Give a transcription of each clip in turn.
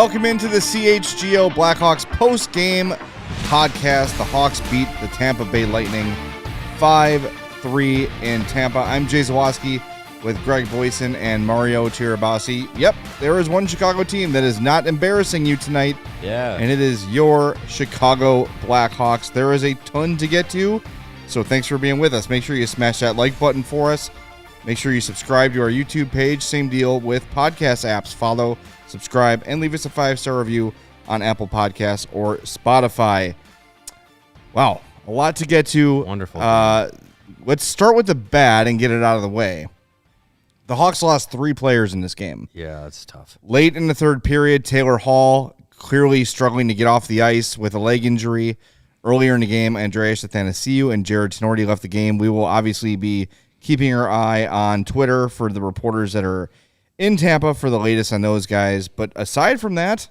Welcome into the CHGO Blackhawks post-game podcast. The Hawks beat the Tampa Bay Lightning 5-3 in Tampa. I'm Jay Zawoski with Greg Boyson and Mario Tirabassi. Yep, there is one Chicago team that is not embarrassing you tonight. Yeah. And it is your Chicago Blackhawks. There is a ton to get to, so thanks for being with us. Make sure you smash that like button for us. Make sure you subscribe to our YouTube page. Same deal with podcast apps. Follow, subscribe, and leave us a 5-star review on Apple Podcasts or Spotify. Wow, a lot to get to. Wonderful. Let's start with the bad and get it out of the way. The Hawks lost 3 players in this game. Yeah, that's tough. Late in the third period, Taylor Hall clearly struggling to get off the ice with a leg injury. Earlier in the game, Andreas Athanasiou and Jared Tinordi left the game. We will obviously be keeping our eye on Twitter for the reporters that are in Tampa for the latest on those guys. But aside from that,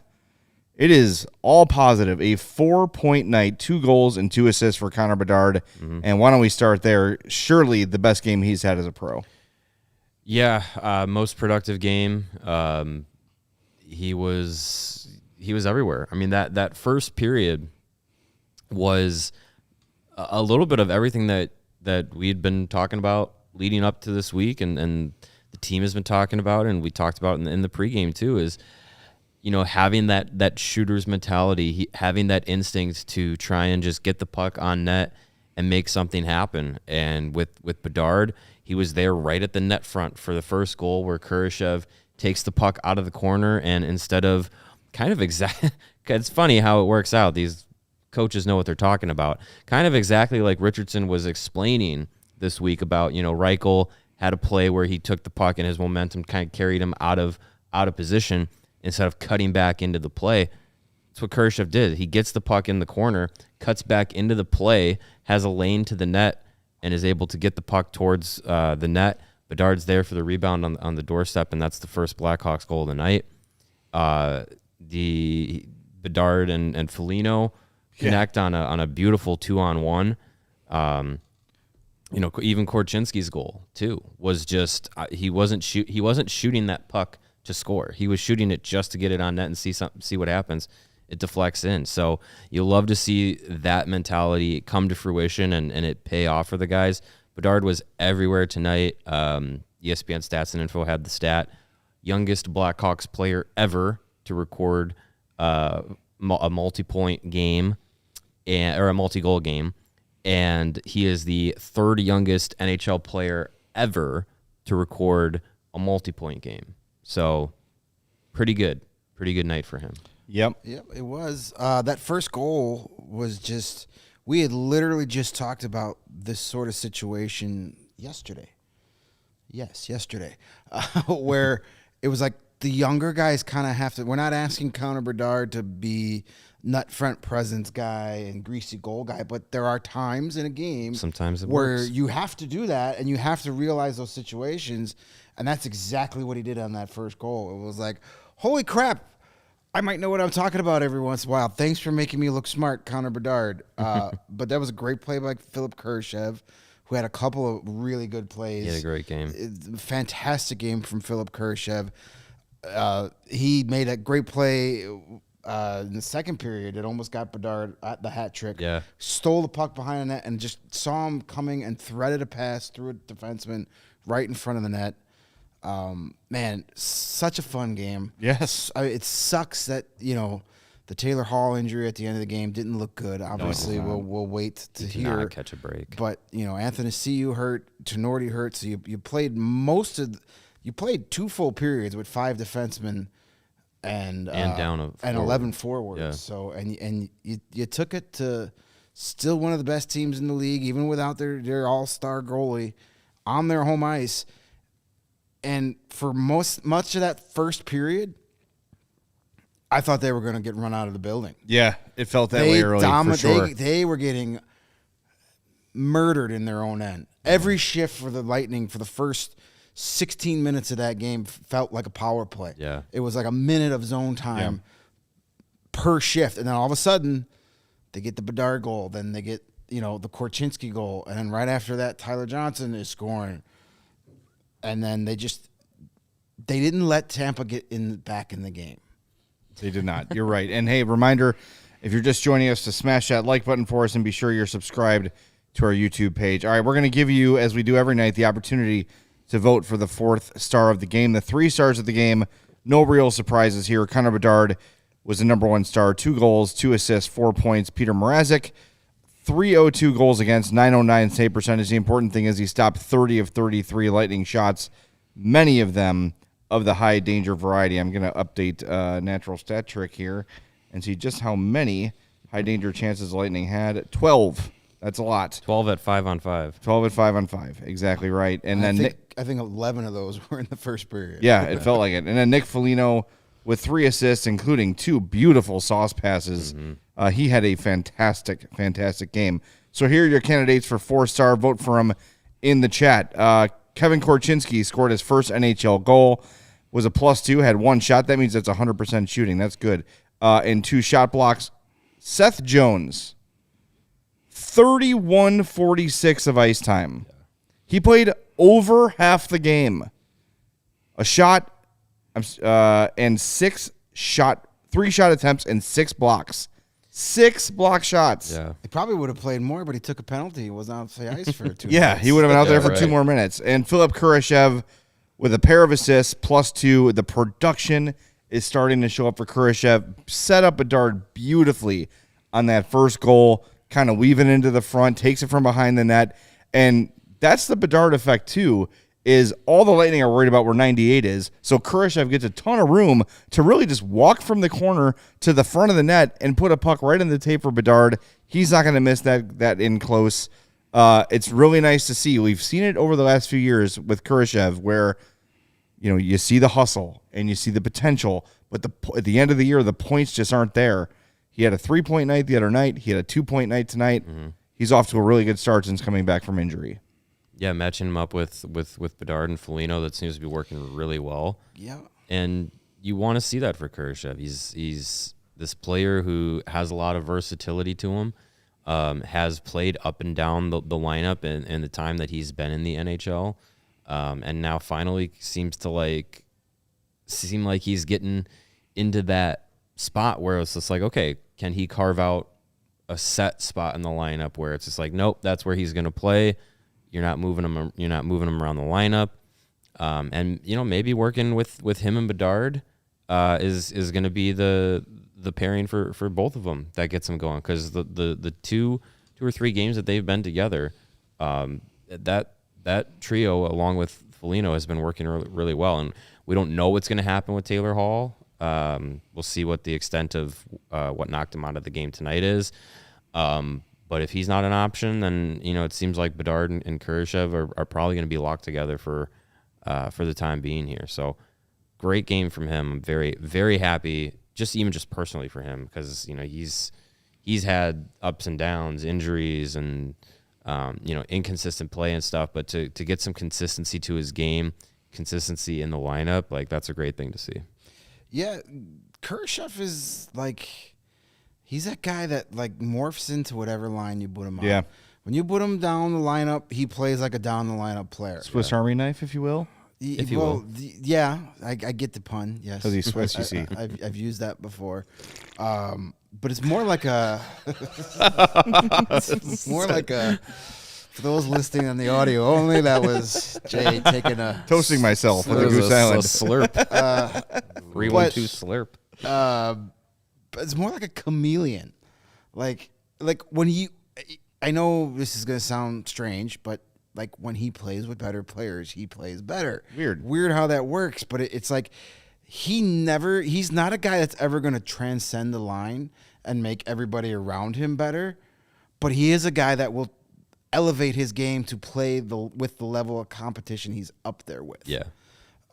it is all positive. A 4-point night, 2 goals and 2 assists for Conor Bedard. Mm-hmm. And why don't we start there? Surely the best game he's had as a pro. Yeah, most productive game. He was everywhere. I mean, that first period was a little bit of everything that we'd been talking about leading up to this week, and the team has been talking about, and we talked about in the pregame too, is, you know, having that shooter's mentality, having that instinct to try and just get the puck on net and make something happen. And with Bedard, he was there right at the net front for the first goal, where Kurashev takes the puck out of the corner, and instead of it's funny how it works out. These coaches know what they're talking about. Kind of exactly like Richardson was explaining this week about, you know, Reichel had a play where he took the puck and his momentum kind of carried him out of position instead of cutting back into the play. That's what Kurashev did. He gets the puck in the corner, cuts back into the play, has a lane to the net, and is able to get the puck towards the net. Bedard's there for the rebound on the doorstep, and that's the first Blackhawks goal of the night. The Bedard and Foligno connect on a beautiful 2-on-1. You know, even Korchinski's goal too was just he wasn't shooting that puck to score. He was shooting it just to get it on net and see what happens. It deflects in. So you love to see that mentality come to fruition and it pay off for the guys. Bedard was everywhere tonight. ESPN Stats and Info had the stat: youngest Blackhawks player ever to record a multi-point game or a multi-goal game. And he is the 3rd youngest NHL player ever to record a multi-point game. So pretty good night for him. Yep, it was. That first goal was just, we had literally just talked about this sort of situation yesterday. Yes, yesterday. Where it was like the younger guys kind of have to, we're not asking Conor Bedard to be nut front presence guy and greasy goal guy, but there are times in a game sometimes where works. You have to do that and you have to realize those situations, and that's exactly what he did on that first goal. It was like, holy crap, I might know what I'm talking about every once in a while. Thanks for making me look smart, Conor Bedard. But that was a great play by Philip Kurashev, who had a couple of really good plays. He had a great game. Fantastic game from Philip Kurashev. He made a great play in the second period. It almost got Bedard at the hat trick. Yeah. Stole the puck behind the net and just saw him coming and threaded a pass through a defenseman right in front of the net. Man, such a fun game. Yes. It sucks that, you know, the Taylor Hall injury at the end of the game didn't look good. Obviously, we'll wait to hear. Did not catch a break. But, you know, Athanasiou hurt, Tinordi hurt, so you played you played 2 full periods with 5 defensemen and down and 11 forwards. Yeah. So and you took it to still one of the best teams in the league, even without their all-star goalie on their home ice. And for much of that first period, I thought they were going to get run out of the building. Yeah, it felt that way early, for sure. They were getting murdered in their own end. Every shift for the Lightning for the first 16 minutes of that game felt like a power play. Yeah. It was like a minute of zone time per shift. And then all of a sudden, they get the Bedard goal. Then they get, you know, the Korchinski goal. And then right after that, Tyler Johnson is scoring. And then they didn't let Tampa get back in the game. They did not. You're right. And hey, reminder, if you're just joining us, to smash that like button for us and be sure you're subscribed to our YouTube page. All right, we're going to give you, as we do every night, the opportunity to vote for the 4th star of the game. The 3 stars of the game, no real surprises here. Conor Bedard was the number 1 star, 2 goals, 2 assists, 4 points. Petr Mrazek, 302 goals against, 909 save percentage. The important thing is he stopped 30 of 33 Lightning shots, many of them of the high danger variety. I'm going to update Natural Stat Trick here and see just how many high danger chances the Lightning had. 12. That's a lot. 12 at 5-on-5. 12 at 5-on-5. Exactly right. And then I think 11 of those were in the first period. Yeah, it felt like it. And then Nick Foligno with 3 assists, including 2 beautiful sauce passes. He had a fantastic, fantastic game. So here are your candidates for 4-star. Vote for him in the chat. Kevin Korchinski scored his first NHL goal, was a +2, had 1 shot. That means that's 100% shooting. That's good. And 2 shot blocks. Seth Jones, 31-46 of ice time. He played over half the game. A shot and 3 shot attempts and 6 blocks. 6 block shots. Yeah. He probably would have played more, but he took a penalty. He wasn't out the ice for 2 Yeah, minutes. he would have been out there for right. 2 more minutes. And Philip Kurashev with a pair of assists, +2. The production is starting to show up for Kurashev. Set up Bedard beautifully on that first goal, kind of weaving into the front, takes it from behind the net. And that's the Bedard effect, too, is all the Lightning are worried about where 98 is. So Kurashev gets a ton of room to really just walk from the corner to the front of the net and put a puck right in the tape for Bedard. He's not going to miss that in close. It's really nice to see. We've seen it over the last few years with Kurashev where, you know, you see the hustle and you see the potential, but at the end of the year, the points just aren't there. He had a 3-point night the other night. He had a 2-point night tonight. He's off to a really good start since coming back from injury. Yeah, matching him up with Bedard and Foligno, that seems to be working really well. Yeah. And you want to see that for Kurashev. He's this player who has a lot of versatility to him, has played up and down the lineup in the time that he's been in the NHL, and now finally seem like he's getting into that spot where it's just like, okay, can he carve out a set spot in the lineup where it's just like, nope, that's where he's going to play. You're not moving him. You're not moving him around the lineup, and maybe working with him and Bedard is going to be the pairing for both of them that gets them going, because the two or three games that they've been together, that trio along with Foligno has been working really well, and we don't know what's going to happen with Taylor Hall. We'll see what the extent of what knocked him out of the game tonight is. But if he's not an option, then it seems like Bedard and Kurashev are probably going to be locked together for the time being here. So great game from him. I'm very, very happy, just personally for him, because he's had ups and downs, injuries, and inconsistent play and stuff. But to get some consistency to his game, consistency in the lineup, like, that's a great thing to see. Yeah, Kurashev is like, he's that guy that like morphs into whatever line you put him on. Yeah. When you put him down the lineup, he plays like a down the lineup player. Swiss Army knife, if you will. If you will. Yeah, I get the pun. Yes, Because he's Swiss, you see. I've used that before, but it's more like a. It's more like a. For those listening on the audio only, that was Jay taking a Toasting myself with a It was Goose Island. a slurp. 3-1-2 slurp. But it's more like a chameleon. Like when I know this is gonna sound strange, but like when he plays with better players, he plays better. Weird how that works, but it's like he's not a guy that's ever gonna transcend the line and make everybody around him better, but he is a guy that will elevate his game to play with the level of competition he's up there with. Yeah.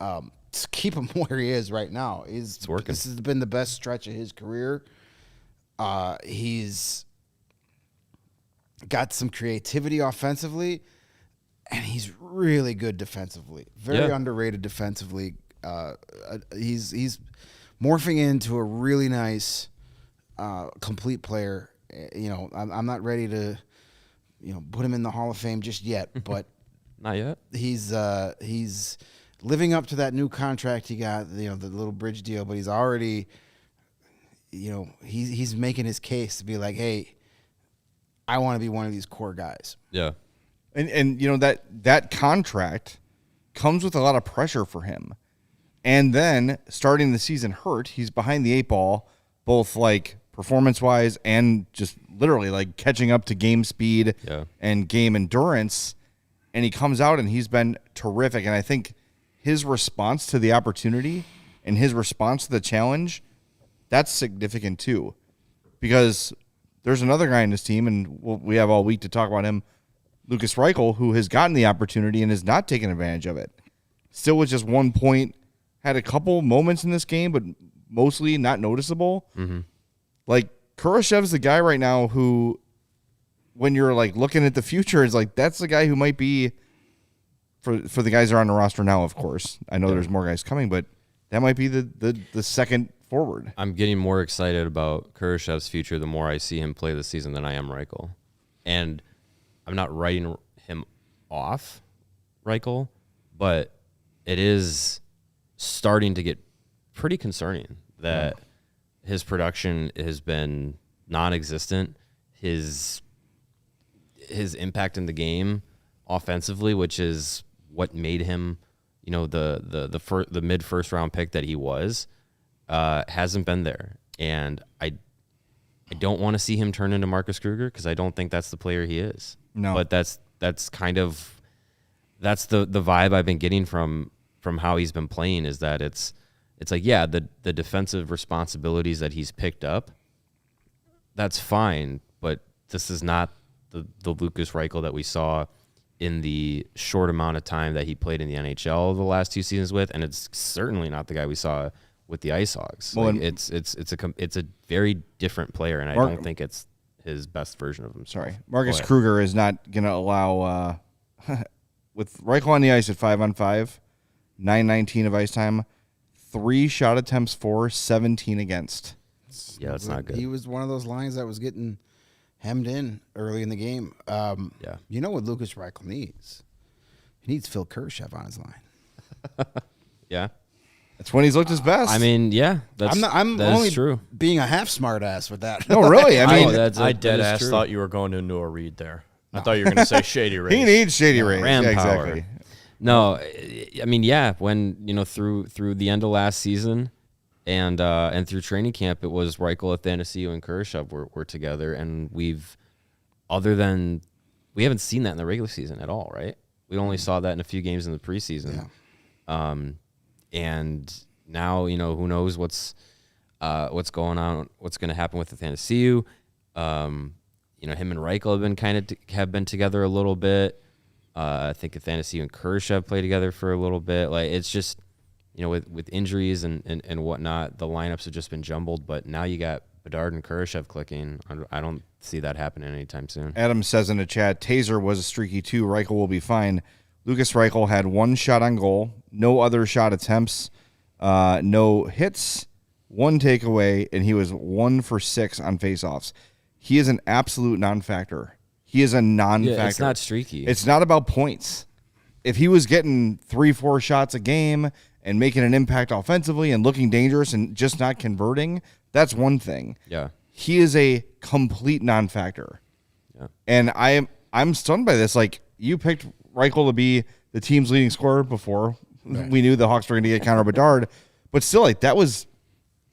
To keep him where he is right now. It's working. This has been the best stretch of his career. He's got some creativity offensively, and he's really good defensively. Very underrated defensively. He's morphing into a really nice, complete player. I'm not ready to, put him in the Hall of Fame just yet, but Not yet. he's living up to that new contract he got, the little bridge deal, but he's already he's making his case to be like, hey, I want to be one of these core guys. Yeah. And that contract comes with a lot of pressure for him. And then starting the season hurt, he's behind the 8 ball, both like performance-wise and just literally like catching up to game speed and game endurance. And he comes out and he's been terrific. And I think his response to the opportunity and his response to the challenge, that's significant too. Because there's another guy in this team, and we have all week to talk about him, Lukas Reichel, who has gotten the opportunity and has not taken advantage of it. Still with just 1 point, had a couple moments in this game, but mostly not noticeable. Mm-hmm. Like, Kurashev's the guy right now who, when you're like looking at the future, is like, that's the guy who might be, for the guys that are on the roster now, of course. I know there's more guys coming, but that might be the second forward. I'm getting more excited about Kurashev's future the more I see him play this season than I am Reichel. And I'm not writing him off, Reichel, but it is starting to get pretty concerning that his production has been non-existent. His impact in the game offensively, which is what made him, the mid first round pick that he was, hasn't been there. And I don't want to see him turn into Marcus Kruger because I don't think that's the player he is. No. But that's the vibe I've been getting from how he's been playing, is that it's like, yeah, the defensive responsibilities that he's picked up, that's fine, but this is not the Lukas Reichel that we saw in the short amount of time that he played in the NHL the last 2 seasons with, and it's certainly not the guy we saw with the Ice Hogs. Well, like, it's a very different player, and I don't think it's his best version of himself. Sorry, Marcus Kruger is not going to allow with Reichel on the ice at 5-on-5, 9:19 of ice time, 3 shot attempts for, 17 against. Yeah, that's not good. He was one of those lines that was getting hemmed in early in the game. You know what Lukas Reichel needs? He needs Phil Kurashev on his line. Yeah. That's when he's looked his best. I mean, yeah, I'm that only is true. being a half smart ass with that. No, really. I mean, I dead ass thought you were going into a read there. I thought you were going to say Shady Rays. he needs Shady Rays. Ram Yeah, power. exactly. No, I mean, yeah, when, through the end of last season and through training camp, it was Reichel, Athanasiou, and Kurashev were together, and we haven't seen that in the regular season at all, right? We only saw that in a few games in the preseason. Yeah. And now, who knows what's going on, what's going to happen with Athanasiou. Him and Reichel have been together a little bit. I think Athanasiou and Kurashev play together for a little bit. Like, it's just, with injuries and whatnot, the lineups have just been jumbled. But now you got Bedard and Kurashev clicking. I don't see that happening anytime soon. Adam says in the chat, Taser was a streaky too. Reichel will be fine. Lukas Reichel had 1 shot on goal, no other shot attempts, no hits, 1 takeaway, and he was 1 for 6 on faceoffs. He is an absolute non-factor. He is a non-factor. Yeah, it's not streaky. It's not about points. If he was getting 3-4 shots a game and making an impact offensively and looking dangerous and just not converting, that's one thing. Yeah. He is a complete non-factor. Yeah. And I'm stunned by this. Like, you picked Reichel to be the team's leading scorer before. Right. We knew the Hawks were going to get Conor Bedard. But still, like, that was,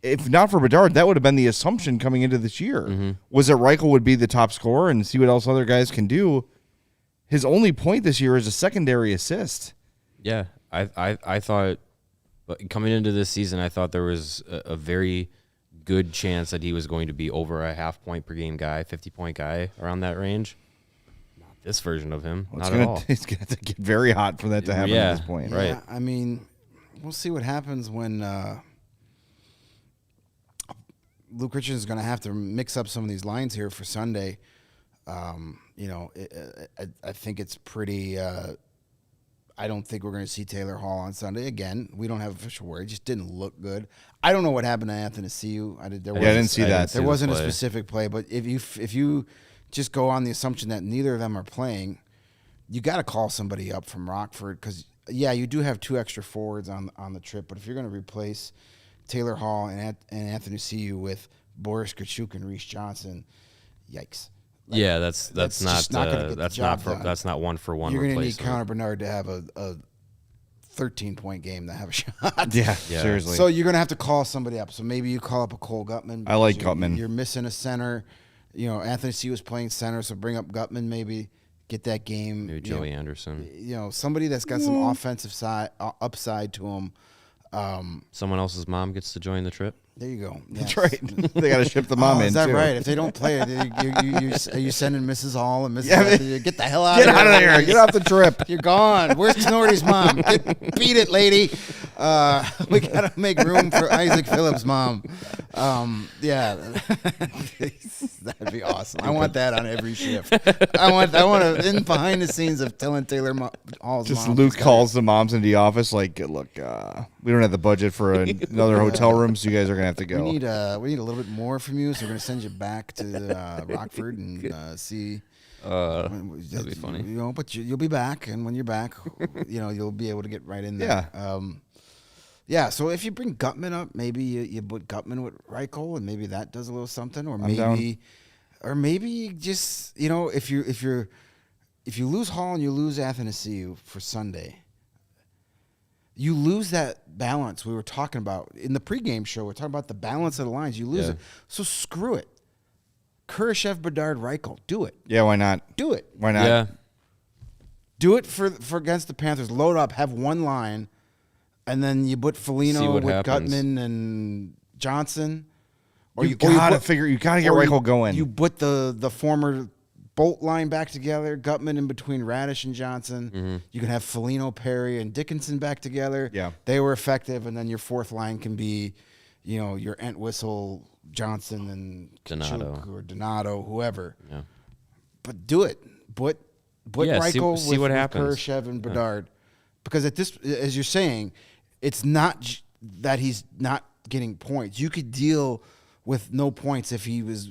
if not for Bedard, that would have been the assumption coming into this year. Mm-hmm. Was that Reichel would be the top scorer and see what else other guys can do. His only point this year is a secondary assist. Yeah. I thought, but coming into this season, I thought there was a very good chance that he was going to be over a half point per game guy, 50-point guy, around that range. Not this version of him. Not at all. It's going to have to get very hot for that to happen at this point. Right. Yeah, I mean, we'll see what happens when Luke Richardson is going to have to mix up some of these lines here for Sunday. I think it's pretty. I don't think we're going to see Taylor Hall on Sunday again. We don't have official word. It just didn't look good. I don't know what happened to Athanasiou. I didn't see that. There wasn't a specific play, but if you just go on the assumption that neither of them are playing, you got to call somebody up from Rockford because, yeah, you do have 2 extra forwards on the trip, but if you're going to replace Taylor Hall and Athanasiou with Boris Kachuk and Reese Johnson, yikes. Yeah, that's just not gonna get the that's job not done. that's not one for one. You're going to need replacement. Connor Bedard to have a 13-point game to have a shot. Yeah, Yeah. seriously. So you're going to have to call somebody up. So maybe you call up a Cole Gutman. I like because Gutman. You're missing a center. You know, Athanasiou was playing center, so bring up Gutman maybe. Get that game. Maybe Joey Anderson. You know, somebody that's got some offensive side upside to him. Someone else's mom gets to join the trip. There you go. That's Yes. right. They got to ship the mom in, Is that too. right? If they don't play it, are you sending Mrs. Hall and Mrs. Yeah, Athanasiou? Get the hell out Get of here. out of there. Get off the trip. You're gone. Where's Tinordi's mom? Beat it, lady. We got to make room for Isaac Phillips' mom. Yeah. That'd be awesome. I want that on every shift. I want in behind the scenes of telling Taylor Hall's Just mom. Luke calls the moms into the office like, look, we don't have the budget for another hotel room, so you guys are going to have to go. We need a little bit more from you, so we're going to send you back to Rockford and see. That'd be funny. You know, but you'll be back, and when you're back, you know, you'll be able to get right in there. Yeah. So if you bring Gutman up, maybe you put Gutman with Reichel, and maybe that does a little something, or maybe just, you know, if you lose Hall and you lose Athanasiou for Sunday, you lose that balance we were talking about in the pregame show. We're talking about the balance of the lines. You lose it. So screw it. Kurashev, Bedard, Reichel. Do it. Yeah, why not? Do it. Why not? Yeah. Do it for against the Panthers. Load up. Have one line, and then you put See Foligno what with happens. Gutman and Johnson. You gotta get Reichel going. You put the former Bolt line back together, Gutman in between Radish and Johnson. Mm-hmm. You can have Foligno, Perry, and Dickinson back together. Yeah. They were effective, and then your fourth line can be, you know, your Entwistle, Johnson, and Donato. Kachuk or Donato, whoever. Yeah. But do it. Put Yeah, Reichel see what with happens. Kurashev and Bedard. Because at this, as you're saying, it's not that he's not getting points. You could deal with no points if he was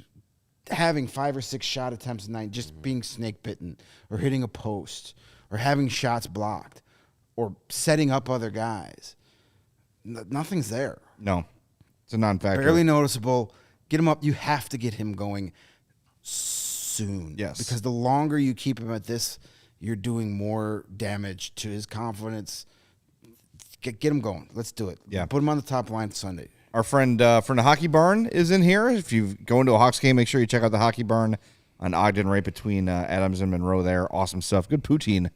having 5 or 6 shot attempts a night, just being snake bitten or hitting a post or having shots blocked or setting up other guys. Nothing's there. No, it's a non-factor. Barely noticeable. Get him up. You have to get him going soon. Yes. Because the longer you keep him at this, you're doing more damage to his confidence. Get him going. Let's do it. Yeah. Put him on the top line Sunday. Our friend from the Hockey Barn is in here. If you go into a Hawks game, make sure you check out the Hockey Barn on Ogden, right between Adams and Monroe there. Awesome stuff. Good poutine.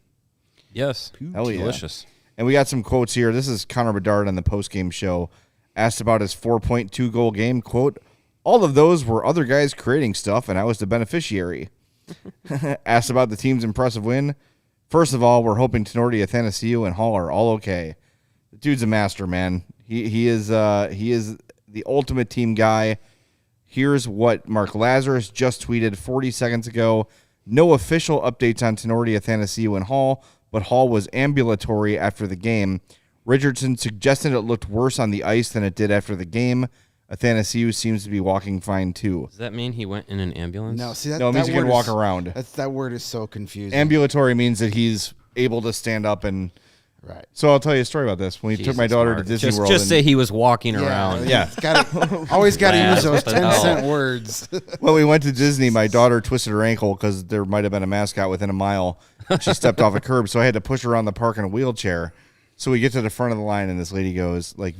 Yes. Hell yeah. Delicious. And we got some quotes here. This is Connor Bedard on the postgame show. Asked about his 4.2 goal game. Quote, all of those were other guys creating stuff, and I was the beneficiary. Asked about the team's impressive win. First of all, we're hoping Tinordi, Athanasiou, and Hall are all okay. The dude's a master, man. He is the ultimate team guy. Here's what Mark Lazarus just tweeted 40 seconds ago. No official updates on Tinordi, Athanasiou, and Hall, but Hall was ambulatory after the game. Richardson suggested it looked worse on the ice than it did after the game. Athanasiou seems to be walking fine, too. Does that mean he went in an ambulance? No, see that. No, it means that he can word walk is- around. That word is so confusing. Ambulatory means that he's able to stand up and... Right. So I'll tell you a story about this. When we took my Jesus, daughter to Mark. Disney World. Just and- say he was walking around. Yeah. Always got to use those What the hell? 10-cent words. When we went to Disney, my daughter twisted her ankle because there might have been a mascot within a mile. She stepped off a curb, so I had to push her around the park in a wheelchair. So we get to the front of the line, and this lady goes, like,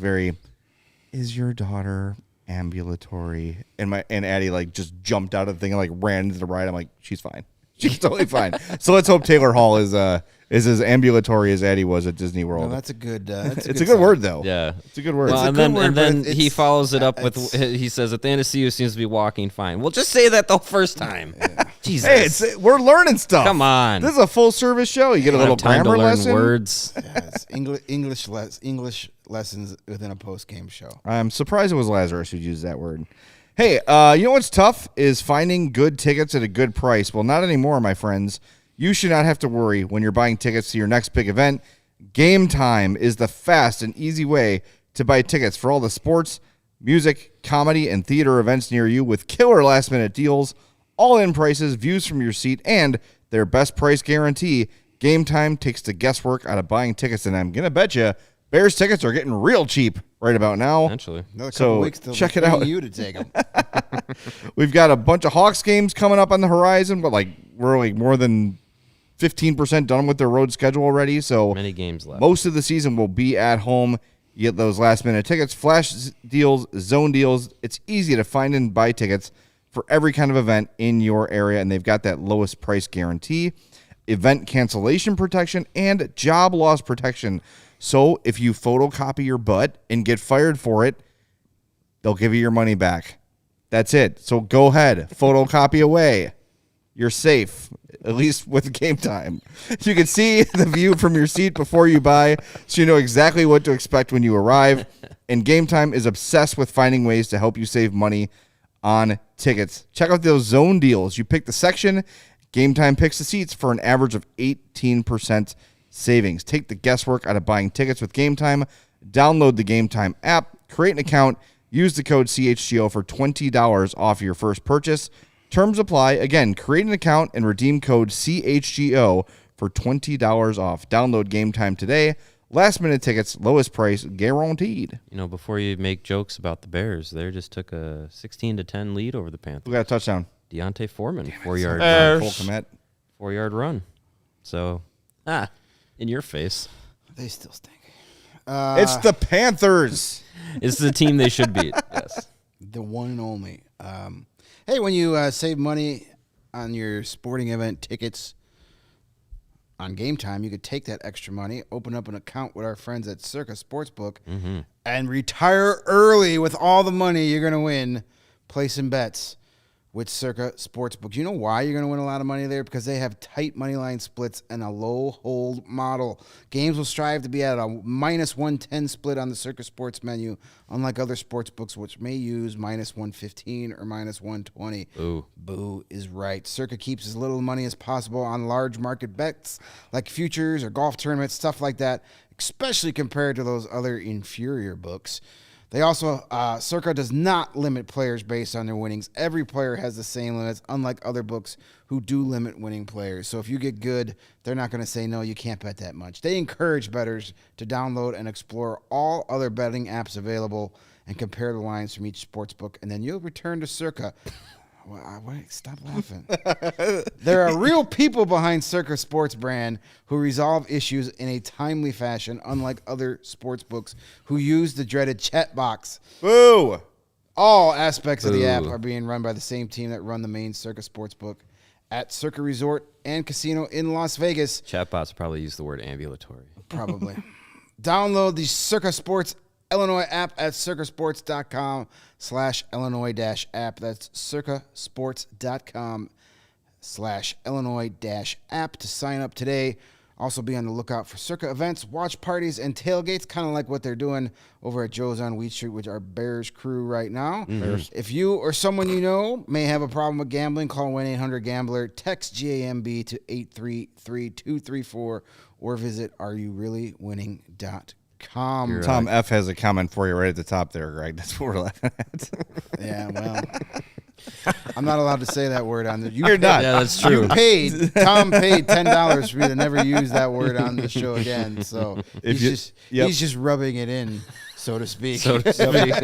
is your daughter ambulatory? And Addie, like, just jumped out of the thing and, like, ran into the ride. I'm like, she's fine. She's totally fine. So let's hope Taylor Hall is as ambulatory as Addie was at Disney World. No, that's a good. It's a good word, though. Yeah. It's a good word. Well, a and good then, word, and but then it's- he follows it up with, he says, Athanasiou seems to be walking fine. Well, just say that the first time. Jesus. Hey, we're learning stuff. Come on. This is a full service show. You get a I little don't have time to grammar learn lesson. words. Yeah, it's English lessons within a post-game show. I'm surprised it was Lazarus who used that word. Hey, you know what's tough is finding good tickets at a good price. Well, not anymore, my friends. You should not have to worry when you're buying tickets to your next big event. Game Time is the fast and easy way to buy tickets for all the sports, music, comedy, and theater events near you with killer last-minute deals, all-in prices, views from your seat, and their best price guarantee. Game Time takes the guesswork out of buying tickets, and I'm going to bet you Bears tickets are getting real cheap right about now. Eventually. Another couple So weeks till check they're it out. paying you to take them. We've got a bunch of Hawks games coming up on the horizon, but like we're like more than 15% done with their road schedule already. So Many games left. most of the season will be at home. You get those last minute tickets, flash deals, zone deals. It's easy to find and buy tickets for every kind of event in your area, and they've got that lowest price guarantee, event cancellation protection, and job loss protection. So if you photocopy your butt and get fired for it, they'll give you your money back. That's it. So go ahead, photocopy away. You're safe, at least with Game Time. You can see the view from your seat before you buy, so you know exactly what to expect when you arrive. And Game Time is obsessed with finding ways to help you save money on tickets. Check out those zone deals. You pick the section, Game Time picks the seats for an average of 18% savings. Take the guesswork out of buying tickets with Game Time. Download the Game Time app, create an account, use the code CHGO for $20 off your first purchase. Terms apply. Again, create an account and redeem code CHGO for $20 off. Download Game Time today. Last minute tickets, lowest price guaranteed. You know, before you make jokes about the Bears, they just took a 16-10 lead over the Panthers. Who got a touchdown? Deontay Foreman, 4-yard Bears. run. Cole Kmet. 4-yard run. So, in your face. They still stink. It's the Panthers. It's the team they should beat. Yes. The one and only. Hey, when you save money on your sporting event tickets on Game Time, you could take that extra money, open up an account with our friends at Circa Sportsbook, and retire early with all the money you're going to win placing bets with Circa Sportsbook. You know why you're going to win a lot of money there? Because they have tight money line splits and a low hold model. Games will strive to be at a minus 110 split on the Circa Sports menu, unlike other sports books which may use minus 115 or minus 120. Ooh. Boo is right. Circa keeps as little money as possible on large market bets like futures or golf tournaments, stuff like that, especially compared to those other inferior books. They also, Circa does not limit players based on their winnings. Every player has the same limits, unlike other books who do limit winning players. So if you get good, they're not going to say, no, you can't bet that much. They encourage bettors to download and explore all other betting apps available and compare the lines from each sports book, and then you'll return to Circa. Wait, stop laughing. There are real people behind Circa Sports brand who resolve issues in a timely fashion, unlike other sports books who use the dreaded chat box. Boo. All aspects of the app Boo. are being run by the same team that run the main Circa Sportsbook at Circa Resort and Casino in Las Vegas. Chatbots probably use the word ambulatory. Probably. Download the Circa Sports Illinois app at circasports.com/Illinois-app. That's circasports.com/Illinois-app to sign up today. Also be on the lookout for Circa events, watch parties, and tailgates, kind of like what they're doing over at Joe's on Wheat Street, which are Bears crew right now. If you or someone you know may have a problem with gambling, call 1-800-GAMBLER, text GAMB to 833-234, or visit areyourreallywinning.com. Tom F has a comment for you right at the top there, Greg. That's what we're laughing at. Yeah, well, I'm not allowed to say that word on the. You're not. Yeah, that's true. Tom paid $10 for me to never use that word on the show again. So he's just rubbing it in, so to speak. So to speak.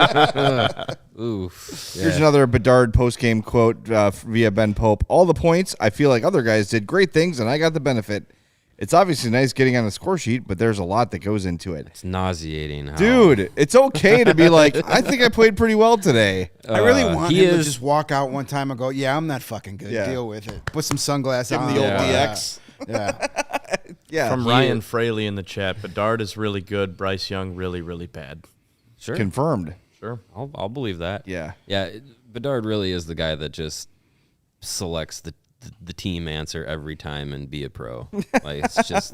Oof. Here's another Bedard postgame quote via Ben Pope. All the points, I feel like other guys did great things, and I got the benefit. It's obviously nice getting on the score sheet, but there's a lot that goes into it. It's nauseating. Dude, it's okay to be like, I think I played pretty well today. I really want he him to is- just walk out one time and go, yeah, I'm not fucking good. Yeah. Deal with it. Put some sunglasses Give him on. the old Yeah. DX. Yeah. Yeah. From Ryan Fraley in the chat, Bedard is really good. Bryce Young really, really bad. Sure. Confirmed. Sure. I'll believe that. Yeah. Yeah. Bedard really is the guy that just selects the team answer every time and be a pro. Like it's just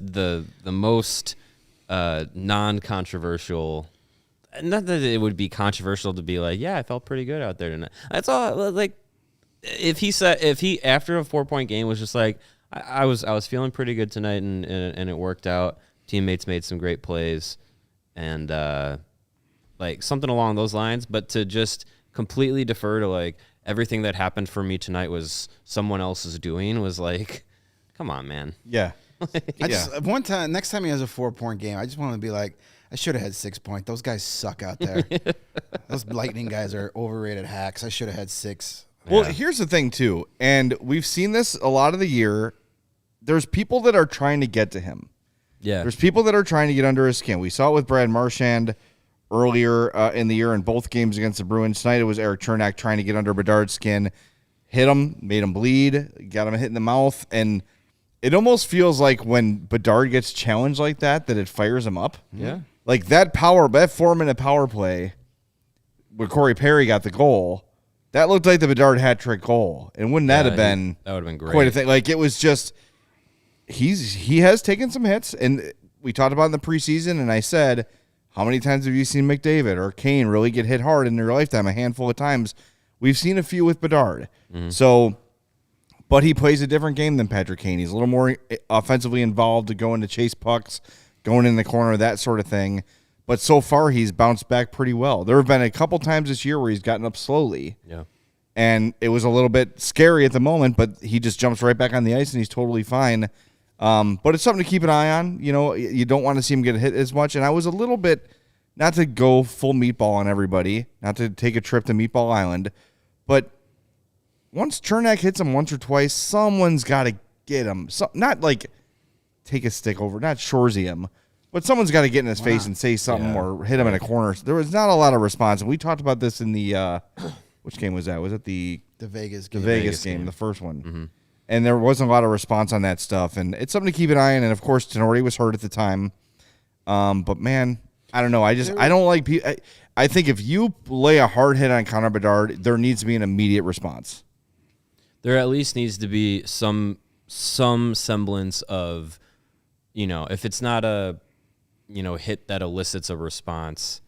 the most non-controversial. Not that it would be controversial to be like, yeah, I felt pretty good out there tonight. That's all. Like if he after a 4-point game was just like, I was feeling pretty good tonight and it worked out. Teammates made some great plays and like something along those lines. But to just completely defer to like everything that happened for me tonight was someone else's doing was like, come on, man. Yeah. One time, next time he has a 4-point game, I just want to be like, I should have had 6 points. Those guys suck out there. Those Lightning guys are overrated hacks. I should have had 6. Well, here's the thing, too, and we've seen this a lot of the year. There's people that are trying to get to him. Yeah. There's people that are trying to get under his skin. We saw it with Brad Marchand earlier in the year in both games against the Bruins. Tonight it was Eric Chernak trying to get under Bedard's skin, hit him, made him bleed, got him hit in the mouth, and it almost feels like when Bedard gets challenged like that it fires him up. Yeah. Like that 4-minute power play where Corey Perry got the goal, that looked like the Bedard hat trick goal. And wouldn't that have been that would have been great. Quite a thing. Like it was just he has taken some hits, and we talked about in the preseason, and I said, how many times have you seen McDavid or Kane really get hit hard in their lifetime? A handful of times. We've seen a few with Bedard. So, but he plays a different game than Patrick Kane. He's a little more offensively involved to go in to chase pucks, going in the corner, that sort of thing. But so far, he's bounced back pretty well. There have been a couple times this year where he's gotten up slowly. Yeah. And it was a little bit scary at the moment, but he just jumps right back on the ice and he's totally fine. But it's something to keep an eye on. You know, you don't want to see him get hit as much. And I was a little bit, not to go full meatball on everybody, not to take a trip to Meatball Island, but once Chernak hits him once or twice, someone's got to get him. Not like take a stick over, not Shoresy him, but someone's got to get in his face and say something or hit him in a corner. There was not a lot of response. And we talked about this in the, which game was that? Was it the Vegas game? The Vegas game, the first one. And there wasn't a lot of response on that stuff. And it's something to keep an eye on. And, of course, Tinordi was hurt at the time. But, man, I don't know. I don't like people. I think if you lay a hard hit on Connor Bedard, there needs to be an immediate response. There at least needs to be some semblance of, you know, if it's not a, you know, hit that elicits a response,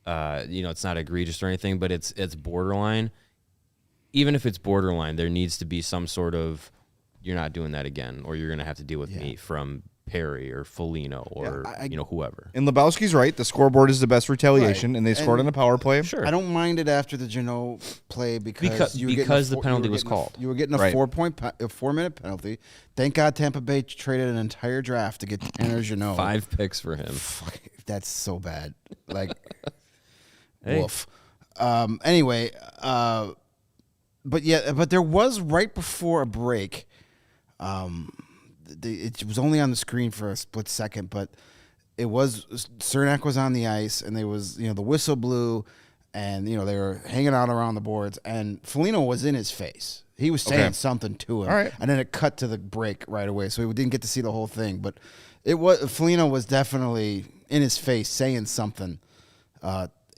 you know, it's not egregious or anything, but it's borderline. Even if it's borderline, there needs to be some sort of, you're not doing that again, or you're going to have to deal with me from Perry or Foligno or, you know, whoever. And Lebowski's right. The scoreboard is the best retaliation, and they scored on the power play. Sure. I don't mind it after the Janot play because the penalty was called. You were getting a 4-minute penalty. Thank God Tampa Bay traded an entire draft to get Tanner Janot. 5 picks for him. Fuck, that's so bad. Like, Hey. woof. Anyway, but there was right before a break. It was only on the screen for a split second, but it was Cernak was on the ice, and there was, you know, the whistle blew, and, you know, they were hanging out around the boards, and Foligno was in his face. He was saying something to him, All right. and then it cut to the break right away, so we didn't get to see the whole thing. But Foligno was definitely in his face saying something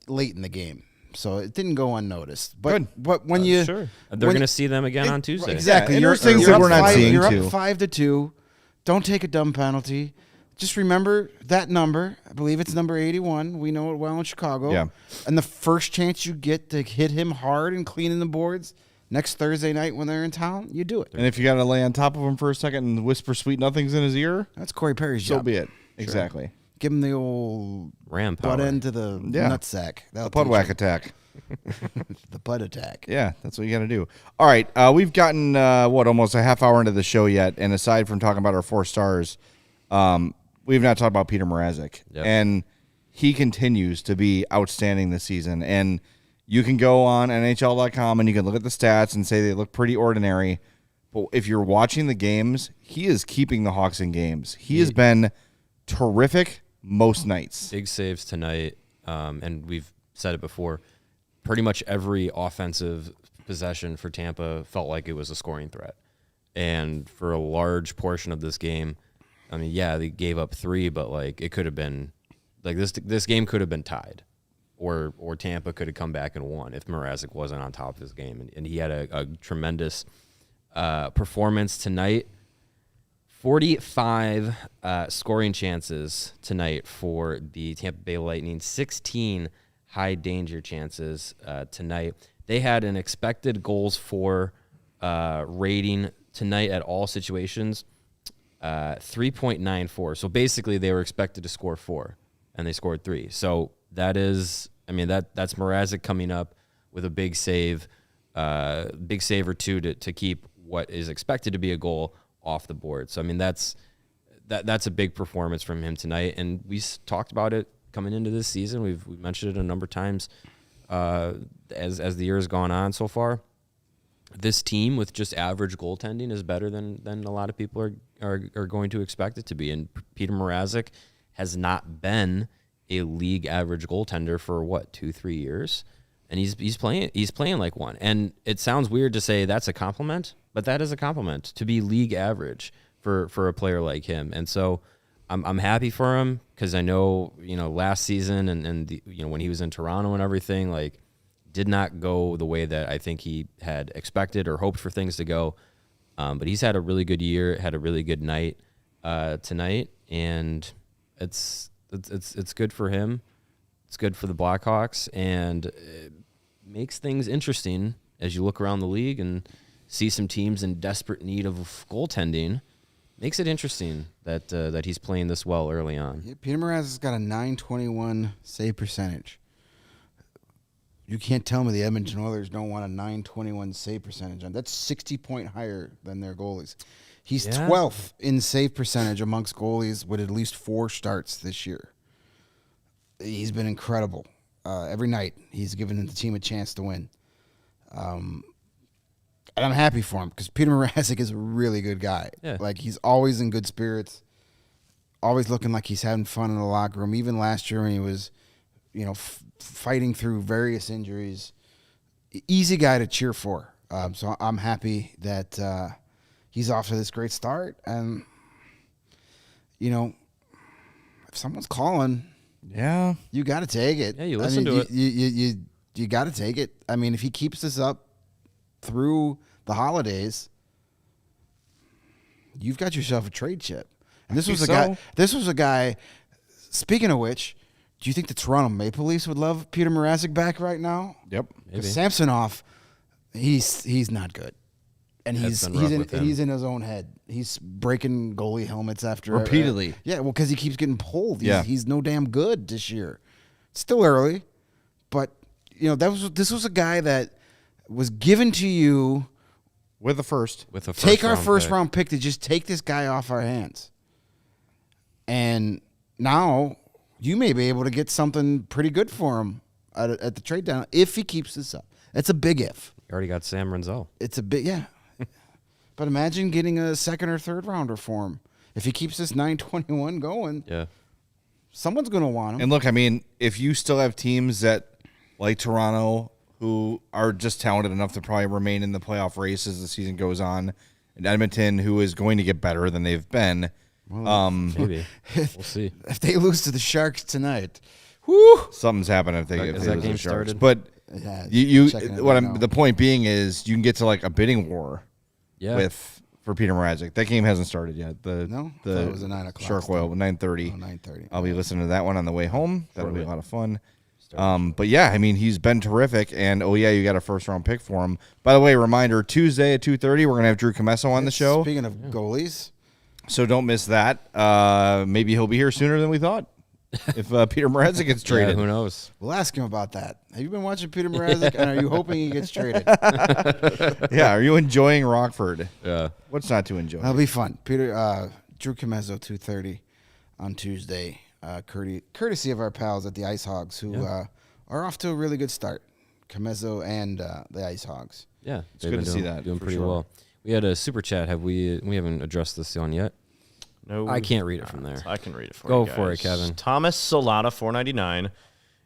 late in the game. So it didn't go unnoticed. But when you Sure. They're going to see them again on Tuesday. Exactly. And there's things that we're not seeing, You're too. up 5-2. Don't take a dumb penalty. Just remember that number. I believe it's number 81. We know it well in Chicago. Yeah. And the first chance you get to hit him hard and clean in the boards next Thursday night when they're in town, you do it. And if you got to lay on top of him for a second and whisper sweet nothings in his ear, That's Corey Perry's so job. be it. Exactly. Give him the old Ram power. butt end to the nutsack. The pud whack attack. The butt attack. Yeah, that's what you got to do. All right, we've gotten, almost a half hour into the show yet, and aside from talking about our 4 stars, we've not talked about Petr Mrazek. Yep. And he continues to be outstanding this season. And you can go on NHL.com and you can look at the stats and say they look pretty ordinary. But if you're watching the games, he is keeping the Hawks in games. He has been terrific most nights. Big saves tonight, and we've said it before. Pretty much every offensive possession for Tampa felt like it was a scoring threat. And for a large portion of this game, I mean, yeah, they gave up 3, but like it could have been, like this game could have been tied, or Tampa could have come back and won if Mrazek wasn't on top of his game. And he had a tremendous performance tonight. 45 scoring chances tonight for the Tampa Bay Lightning, 16 high danger chances tonight. They had an expected goals for rating tonight at all situations, 3.94. So basically they were expected to score 4, and they scored 3. So that is, I mean, that's Mrazek coming up with a big save or two to keep what is expected to be a goal off the board. So, I mean, that's that's a big performance from him tonight. And we talked about it coming into this season. We've mentioned it a number of times as the year has gone on so far. This team with just average goaltending is better than a lot of people are going to expect it to be. And Petr Mrazek has not been a league average goaltender for 2-3 years, and he's playing like one. And it sounds weird to say that's a compliment, but that is a compliment to be league average for a player like him. And so I'm happy for him, because I know last season and when he was in Toronto and everything, like, did not go the way that I think he had expected or hoped for things to go. But he's had a really good year, had a really good night tonight, and it's good for him. It's good for the Blackhawks, and it makes things interesting as you look around the league and see some teams in desperate need of goaltending. Makes it interesting that he's playing this well early on. Yeah, Petr Mrazek's got a .921 save percentage. You can't tell me the Edmonton Oilers don't want a .921 save percentage on. That's 60 point higher than their goalies. He's 12th in save percentage amongst goalies with at least 4 starts this year. He's been incredible. Every night he's given the team a chance to win. And I'm happy for him, because Petr Mrazek is a really good guy. Yeah. Like, he's always in good spirits, always looking like he's having fun in the locker room. Even last year when he was, fighting through various injuries. Easy guy to cheer for. So I'm happy that he's off to this great start. And, if someone's calling, you got to take it. Yeah, you listen to it. You got to take it. I mean, if he keeps this up through the holidays, you've got yourself a trade chip. And this was a guy. Speaking of which, do you think the Toronto Maple Leafs would love Petr Mrazek back right now? Yep. Because Samsonov, he's not good, and he's in his own head. He's breaking goalie helmets after repeatedly. Because he keeps getting pulled. He's no damn good this year. It's still early, but this was a guy that was given to you with a first. Take our first round pick to just take this guy off our hands, and now you may be able to get something pretty good for him at the trade down if he keeps this up. It's a big if. You already got Sam Renzel. It's a big, yeah. But imagine getting a second or third rounder for him. If he keeps this .921 going, someone's going to want him. And look, I mean, if you still have teams that, like Toronto, who are just talented enough to probably remain in the playoff race as the season goes on, and Edmonton, who is going to get better than they've been, maybe. We'll see. If they lose to the Sharks tonight, something's happened if they lose to the the Sharks. started? But yeah, the point being is you can get to like a bidding war for Petr Mrazek. That game hasn't started yet. I thought it was a 9 o'clock. Shark Oil, 9:30. 9:30. I'll be listening to that one on the way home. That'll be a lot of fun. But yeah, I mean, he's been terrific, and you got a first round pick for him. By the way, reminder: Tuesday at 2:30, we're gonna have Drew Comesso on the show. Speaking of goalies. So don't miss that. Maybe he'll be here sooner than we thought. If Petr Mrazek gets traded, who knows? We'll ask him about that. Have you been watching Petr Mrazek, and are you hoping he gets traded? Are you enjoying Rockford? Yeah. What's not to enjoy? That'll be fun. Drew Comesso, 2:30 on Tuesday. Courtesy of our pals at the Ice Hogs, who are off to a really good start. Comesso and the Ice Hogs. Yeah, it's good to see that. Doing pretty well. We had a super chat. We haven't addressed this one yet. No, I can't read it from there. I can read it for you. Go for it, Kevin. Thomas Solana, $4.99.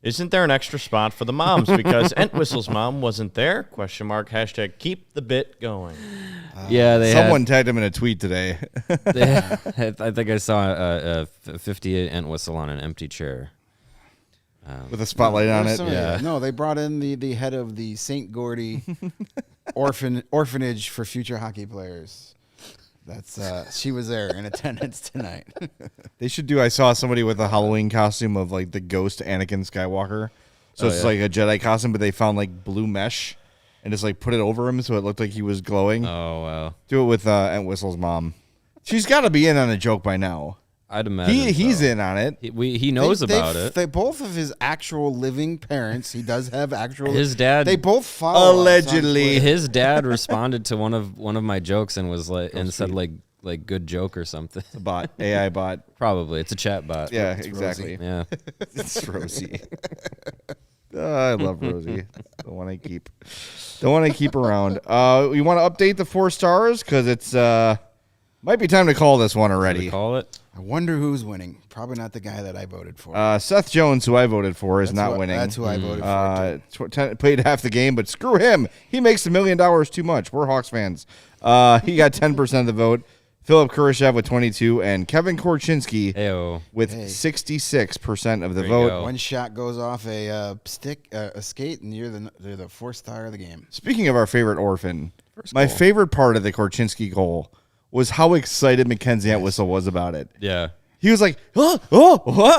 Isn't there an extra spot for the moms because Entwistle's mom wasn't there? # keep the bit going. Someone tagged him in a tweet today. I think I saw a 58 Entwistle on an empty chair. With a spotlight on it. No, they brought in the head of the St. Gordy orphanage for future hockey players. That's she was there in attendance tonight. They should do. I saw somebody with a Halloween costume of like the ghost Anakin Skywalker. So it's like a Jedi costume, but they found like blue mesh and just like put it over him so it looked like he was glowing. Oh wow! Do it with Entwistle's mom. She's got to be in on a joke by now. I'd imagine he's in on it. He knows about it. They both of his actual living parents. He does have actual. His dad. They both follow allegedly. His dad responded to one of my jokes and was like, and said like like good joke or something. A bot, AI bot. Probably. It's a chat bot. Yeah, It's exactly. Yeah. It's Rosie. I love Rosie. The one I keep. The one I keep around. We want to update the 4 stars because it's might be time to call this one Should already. we call it? I wonder who's winning. Probably not the guy that I voted for. Seth Jones, who I voted for, is not winning. That's who I voted for. Played half the game, but screw him. He makes $1 million too much. We're Hawks fans. He got 10% of the vote. Philip Kurashev with 22, and Kevin Korchinski Ayo. with 66% of the There you vote. go. One shot goes off a skate, and you're the 4th star of the game. Speaking of our favorite orphan, my favorite part of the Korchinski goal was how excited Mackenzie Entwistle was about it. Yeah. He was like, what?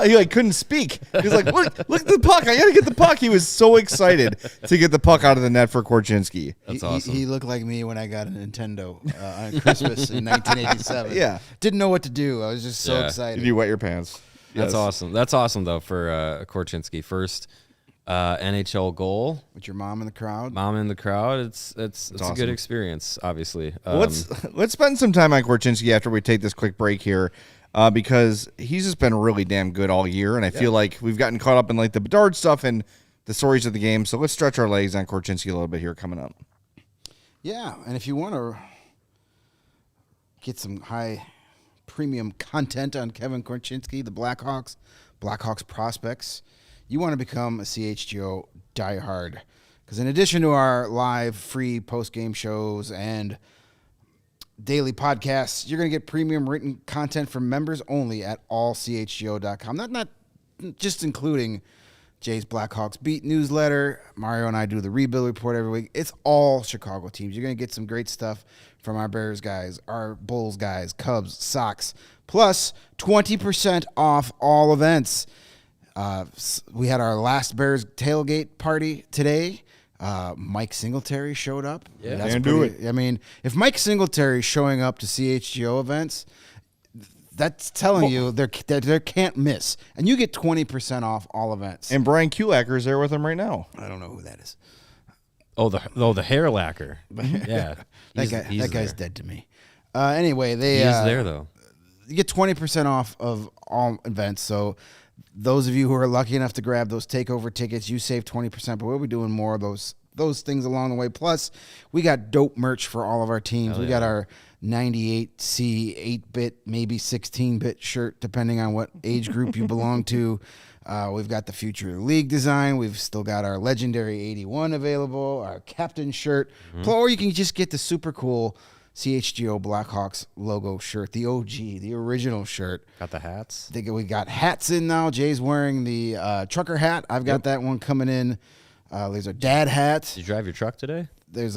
He like couldn't speak. He was like, look at the puck. I got to get the puck. He was so excited to get the puck out of the net for Korchinski. That's awesome. He looked like me when I got a Nintendo on Christmas in 1987. Yeah. Didn't know what to do. I was just so Yeah. excited. Did you wet your pants? That's Yes. awesome. That's awesome, though, for Korchinski. First NHL goal. With your mom in the crowd. Mom in the crowd. It's a awesome. good experience, obviously. Let's spend some time on Korchinski after we take this quick break here. Because he's just been really damn good all year, and I feel like we've gotten caught up in like the Bedard stuff and the stories of the game. So let's stretch our legs on Korchinski a little bit here coming up. Yeah, and if you want to get some high premium content on Kevin Korchinski, the Blackhawks prospects, you want to become a CHGO diehard. Because in addition to our live free post-game shows and daily podcasts, you're going to get premium written content from members only at allchgo.com. Not just including Jay's Blackhawks Beat newsletter. Mario and I do the rebuild report every week. It's all Chicago teams. You're going to get some great stuff from our Bears guys, our Bulls guys, Cubs, Sox, plus 20% off all events. We had our last Bears tailgate party today. Mike Singletary showed up. Yeah. That's Can't do pretty- I mean, if Mike Singletary is showing up to CHGO events, that's telling you they can't miss. And you get 20% off all events. And Brian Kuhlacker is there with him right now. I don't know who that is. the hair lacquer. Yeah. That guy's dead to me. Anyway, they He is there, though. you get 20% off of all events. So those of you who are lucky enough to grab those takeover tickets, you save 20%, but we'll be doing more of those things along the way. Plus, we got dope merch for all of our teams. We got our 98C 8-bit, maybe 16-bit shirt, depending on what age group you belong to. We've got the Future of the League design. We've still got our Legendary 81 available, our Captain shirt. Or you can just get the super cool CHGO Blackhawks logo shirt, the OG, the original shirt. Got the hats. We got hats in now. Jay's wearing the trucker hat. I've got that one coming in. There's a dad hat. Did you drive your truck today? There's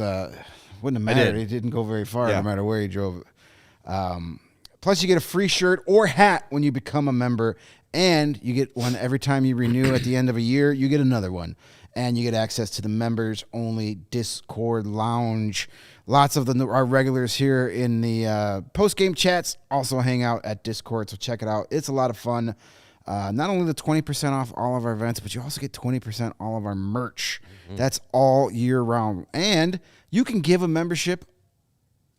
wouldn't have mattered. did. It didn't go very far Yeah. no matter where he drove. Plus, you get a free shirt or hat when you become a member, and you get one every time you renew at the end of a year. You get another one, and you get access to the members-only Discord lounge. Lots of our regulars here in the post-game chats also hang out at Discord, so check it out. It's a lot of fun. Not only the 20% off all of our events, but you also get 20% all of our merch. That's all year round. And you can give a membership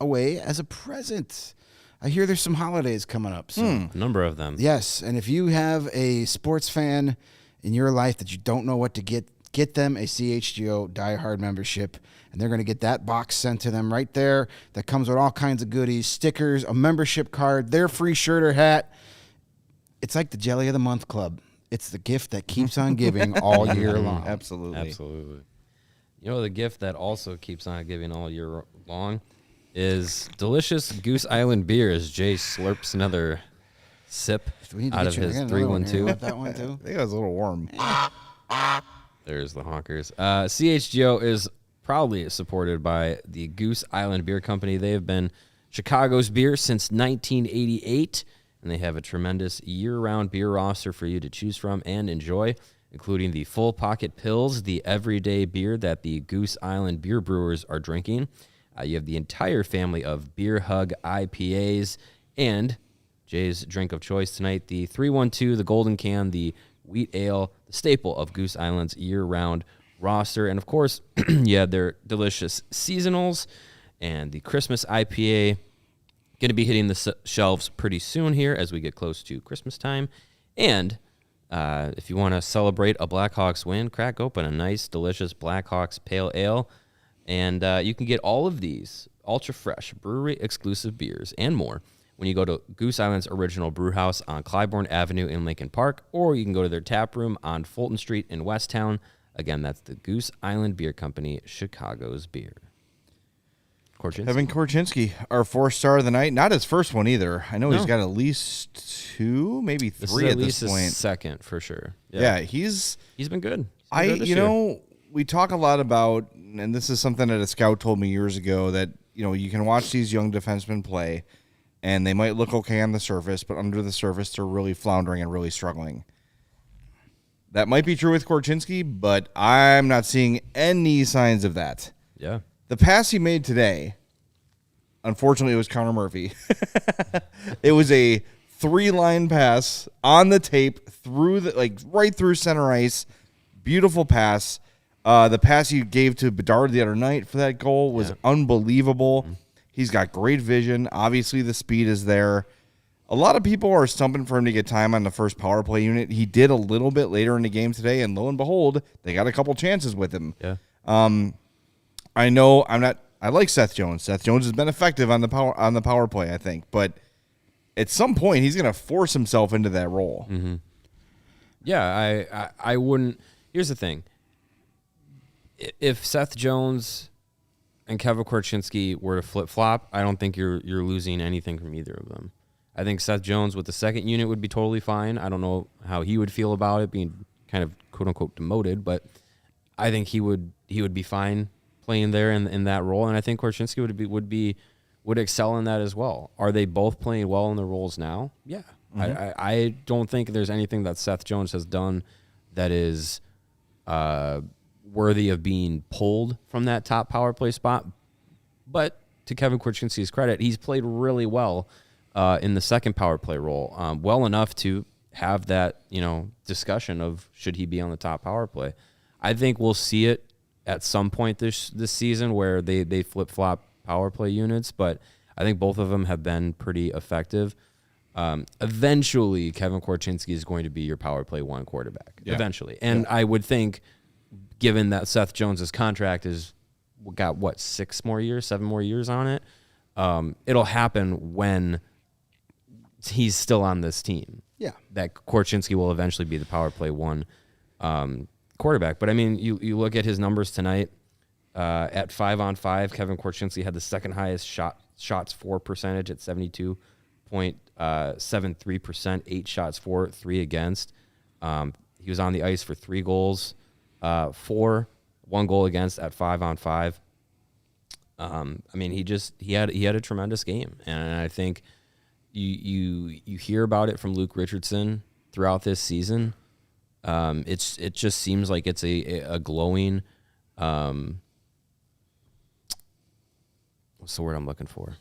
away as a present. I hear there's some holidays coming up. So A number of them. yes, and if you have a sports fan in your life that you don't know what to get them a CHGO diehard membership, and they're going to get that box sent to them right there that comes with all kinds of goodies, stickers, a membership card, their free shirt or hat. It's like the Jelly of the Month Club. It's the gift that keeps on giving all year long. Absolutely. Absolutely. You know, the gift that also keeps on giving all year long is delicious Goose Island beer as Jay slurps another sip Do we need to out get of you his another one here? 312. Want that one too? I think it was a little warm. There's the honkers. CHGO is proudly supported by the Goose Island Beer Company. They have been Chicago's beer since 1988, and they have a tremendous year-round beer roster for you to choose from and enjoy, including the Full Pocket Pills, the everyday beer that the Goose Island beer brewers are drinking. You have the entire family of Beer Hug IPAs, and Jay's drink of choice tonight, the 312, the Golden Can, the Wheat Ale, the staple of Goose Island's year-round roster. And, of course, you have their delicious seasonals and the Christmas IPA, going to be hitting the shelves pretty soon here as we get close to Christmas time. And if you want to celebrate a Blackhawks win, crack open a nice, delicious Blackhawks Pale Ale. And you can get all of these ultra-fresh, brewery-exclusive beers and more when you go to Goose Island's Original Brew House on Clybourne Avenue in Lincoln Park, or you can go to their tap room on Fulton Street in Westtown. Again, that's the Goose Island Beer Company, Chicago's beer. Korchinski. Kevin Korchinski, our 4-star of the night. Not his first one either. I know he's got at least 2, maybe 3 at this point. His second for sure. Yeah, he's been good. We talk a lot about, and this is something that a scout told me years ago, that you can watch these young defensemen play, and they might look okay on the surface, but under the surface, they're really floundering and really struggling. That might be true with Korchinski, but I'm not seeing any signs of that. Yeah. The pass he made today, unfortunately, it was Connor Murphy. It was a 3-line pass on the tape through right through center ice. Beautiful pass. The pass he gave to Bedard the other night for that goal was unbelievable. Mm-hmm. He's got great vision. Obviously, the speed is there. A lot of people are stumping for him to get time on the first power play unit. He did a little bit later in the game today, and lo and behold, they got a couple chances with him. Yeah. I like Seth Jones. Seth Jones has been effective on the power play, I think, but at some point he's going to force himself into that role. Mm-hmm. Yeah, I wouldn't. Here's the thing: if Seth Jones and Kevin Korchinski were to flip flop, I don't think you're losing anything from either of them. I think Seth Jones with the second unit would be totally fine. I don't know how he would feel about it being kind of quote unquote demoted, but I think he would be fine playing there in that role, and I think Korchinski would excel in that as well. Are they both playing well in their roles now? Yeah. Mm-hmm. I don't think there's anything that Seth Jones has done that is worthy of being pulled from that top power play spot. But to Kevin Korchinski's credit, he's played really well in the second power play role, well enough to have that discussion of should he be on the top power play. I think we'll see it at some point this season where they flip-flop power play units, but I think both of them have been pretty effective. Eventually, Kevin Korchinski is going to be your power play 1 quarterback. Yeah. Eventually. And I would think, given that Seth Jones's contract is got, 7 more years on it, it'll happen when he's still on this team. Yeah. That Korchinski will eventually be the power play 1 quarterback. But I mean, you look at his numbers tonight. At 5-on-5, Kevin Korchinski had the second highest shots for percentage at 72.73%, 8 shots for, 3 against. He was on the ice for 3 goals, 1 goal against at 5-on-5. I mean, he had a tremendous game, and I think you hear about it from Luke Richardson throughout this season. It just seems like it's a glowing. What's the word I'm looking for?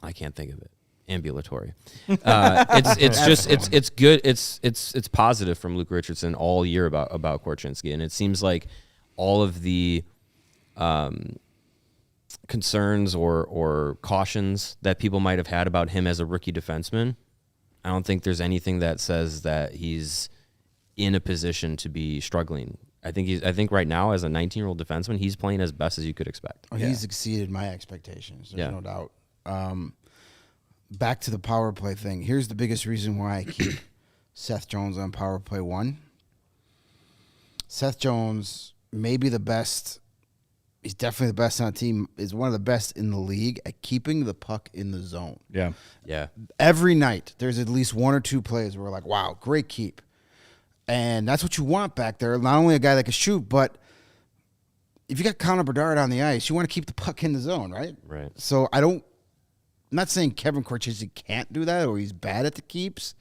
I can't think of it. Ambulatory. It's good. It's positive from Luke Richardson all year about Korchinski, and it seems like all of the concerns or cautions that people might have had about him as a rookie defenseman, I don't think there's anything that says that he's in a position to be struggling. I think right now, as a 19-year-old defenseman, he's playing as best as you could expect. Oh, he's exceeded my expectations. There's no doubt. Back to the power play thing. Here's the biggest reason why I keep Seth Jones on power play 1. Seth Jones may be the best. He's definitely the best on the team. Is one of the best in the league at keeping the puck in the zone. Yeah. Yeah. Every night, there's at least 1 or 2 plays where we're like, wow, great keep. And that's what you want back there. Not only a guy that can shoot, but if you got Conor Bedard on the ice, you want to keep the puck in the zone, right? Right. So I'm not saying Kevin Korchinski can't do that or he's bad at the keeps,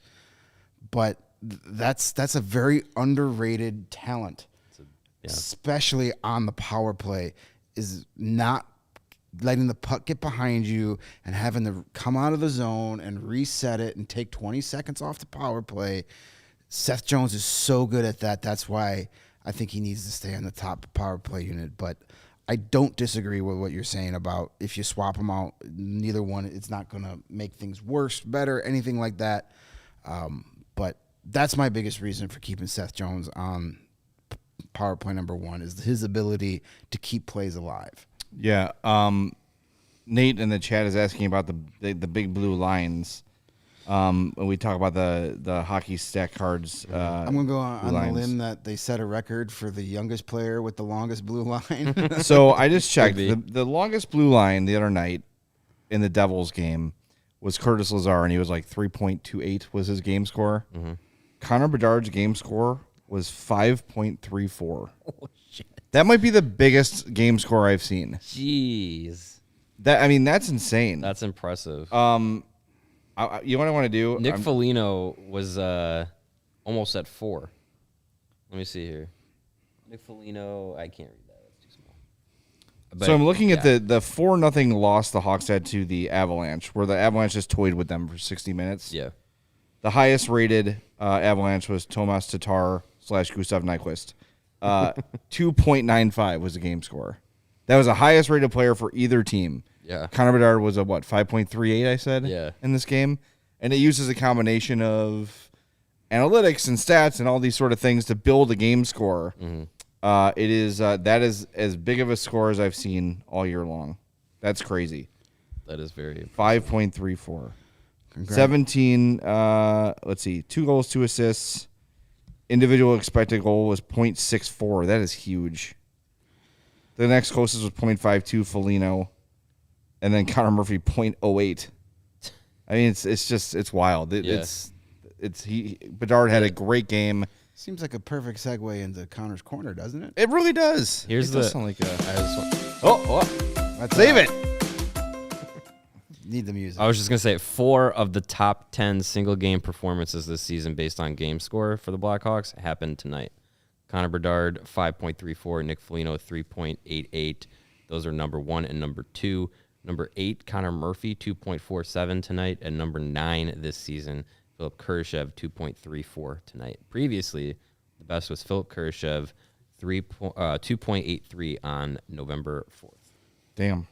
but that's a very underrated talent, especially on the power play, is not letting the puck get behind you and having to come out of the zone and reset it and take 20 seconds off the power play. Seth Jones is so good at that. That's why I think he needs to stay on the top power play unit. But I don't disagree with what you're saying about if you swap them out, neither one, it's not going to make things worse, better, anything like that. But that's my biggest reason for keeping Seth Jones on power play number one is his ability to keep plays alive. Yeah. Nate in the chat is asking about the big blue lines. When we talk about the hockey stack cards. I'm going to go on the limb that they set a record for the youngest player with the longest blue line. So I just checked. The longest blue line the other night in the Devils game was Curtis Lazar, and he was like 3.28 was his game score. Mm-hmm. Connor Bedard's game score was 5.34. Oh, shit. That might be the biggest game score I've seen. Jeez. That's insane. That's impressive. You know what I want to do? Nick Foligno was almost at 4. Let me see here. Nick Foligno, I can't read that. That's too small. But, so I'm looking at the 4-0 loss the Hawks had to the Avalanche, where the Avalanche just toyed with them for 60 minutes. Yeah. The highest rated Avalanche was Tomas Tatar / Gustav Nyquist. 2.95 was the game score. That was the highest rated player for either team. Yeah. Connor Bedard was a 5.38, I said, in this game. And it uses a combination of analytics and stats and all these sort of things to build a game score. Mm-hmm. That is as big of a score as I've seen all year long. That's crazy. That is very 5.34. 17, let's see, 2 goals, 2 assists. Individual expected goal was 0.64. That is huge. The next closest was 0.52, Foligno. And then Connor Murphy, 0.08. I mean, it's wild. Bedard had a great game. Seems like a perfect segue into Connor's corner, doesn't it? It really does. Here's it does the. sound like Let's save it. Need the music. I was just gonna say 4 of the top 10 single game performances this season based on game score for the Blackhawks happened tonight. Connor Bedard 5.34, Nick Foligno 3.88. Those are number 1 and number 2. Number 8, Connor Murphy 2.47 tonight, and number 9 this season, Philip Kurashev 2.34 tonight. Previously, the best was Philip Kurashev 2.83 on November 4th. Damn.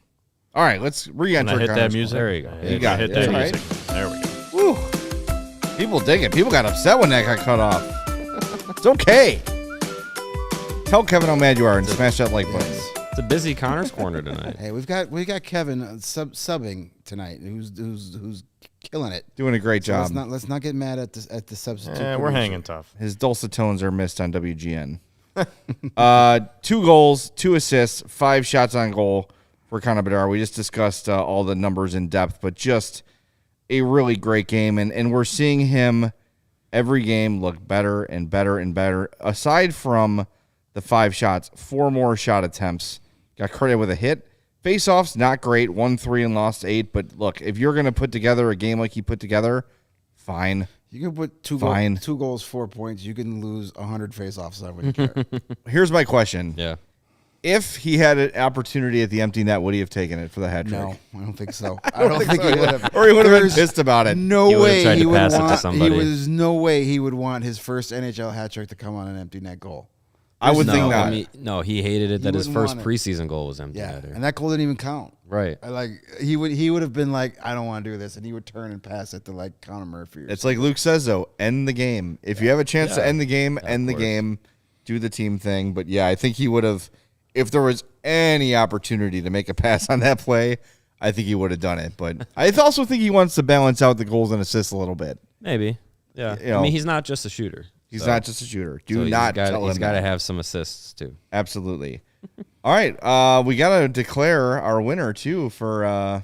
All right, let's re-enter. Hit that music. There you go. You got hit it. that Right. music. There we go. Woo. People dig it. People got upset when that got cut off. It's okay. Tell Kevin how mad you are and smash that like button. It's a busy Connor's corner tonight. Hey, we got Kevin subbing tonight, who's killing it. Doing a great So job. let's not get mad at the substitute. We're hanging tough. His dulcet tones are missed on WGN. 2 goals, 2 assists, 5 shots on goal for Connor Bedard. We just discussed all the numbers in depth, but just a really great game. And we're seeing him every game look better and better and better. Aside from the 5 shots, 4 more shot attempts. Got credited with a hit. Face-offs, not great. 1-3 and lost 8. But look, if you're going to put together a game like he put together, fine. You can put 2 goals, 4 points. You can lose 100 face-offs. I wouldn't care. Here's my question. Yeah. If he had an opportunity at the empty net, would he have taken it for the hat trick? No, I don't think so. I don't think he would have. Or he would have been pissed about it. No He would've way tried he to would pass it to want. somebody. There's no way he would want his first NHL hat trick to come on an empty net goal. I would think not. I mean, no, he hated it that his wouldn't first want it. preseason goal was empty. Yeah, netter. and that goal didn't even count. Right. He would have been like, I don't want to do this, and he would turn and pass it to like Connor Murphy. It's like Luke says, though, end the game. If you have a chance to end the game, end the course. game, do the team thing. But, yeah, I think he would have, if there was any opportunity to make a pass on that play, I think he would have done it. But I also think he wants to balance out the goals and assists a little bit. Maybe. Yeah. You know, I mean, he's not just a shooter. He's so- not just a shooter. Do so not tell him He's got to that. have some assists, too. Absolutely. All right. We got to declare our winner, too, for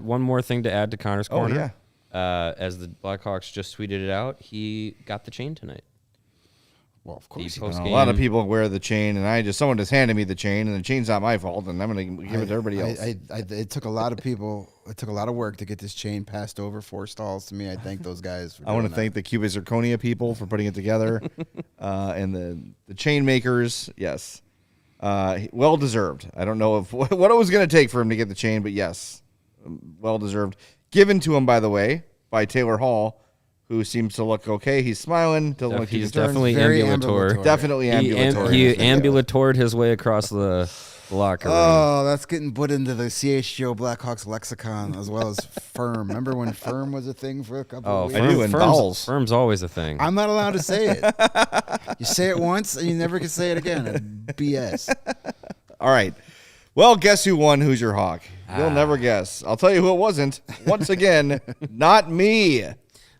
One more thing to add to Connor's Oh, corner. As the Blackhawks just tweeted it out, he got the chain tonight. well, of course. The he- post-game- a lot of people wear the chain, and someone just handed me the chain, and the chain's not my fault, and I'm going to give it to everybody else. It took a lot of people. It took a lot of work to get this chain passed over 4 stalls to me. I thank those guys. For I want to doing thank the Cuba Zirconia people for putting it together, and the chain makers. Yes, well deserved. I don't know what it was going to take for him to get the chain, but yes, well deserved. Given to him, by the way, by Taylor Hall, who seems to look okay. He's smiling. Doesn't look He's concerned. definitely Very ambulatory. ambulatory. Definitely ambulatory. He ambulatored his way across the Locker room. Oh, that's getting put into the CHGO Blackhawks lexicon as well as firm. Remember when firm was a thing for a couple of weeks? I do, and vowels. Firm's always a thing. I'm not allowed to say it. You say it once and you never can say it again. It's BS. All right. Well, guess who won Who's Your Hawk? You'll never guess. I'll tell you who it wasn't. Once again, not me.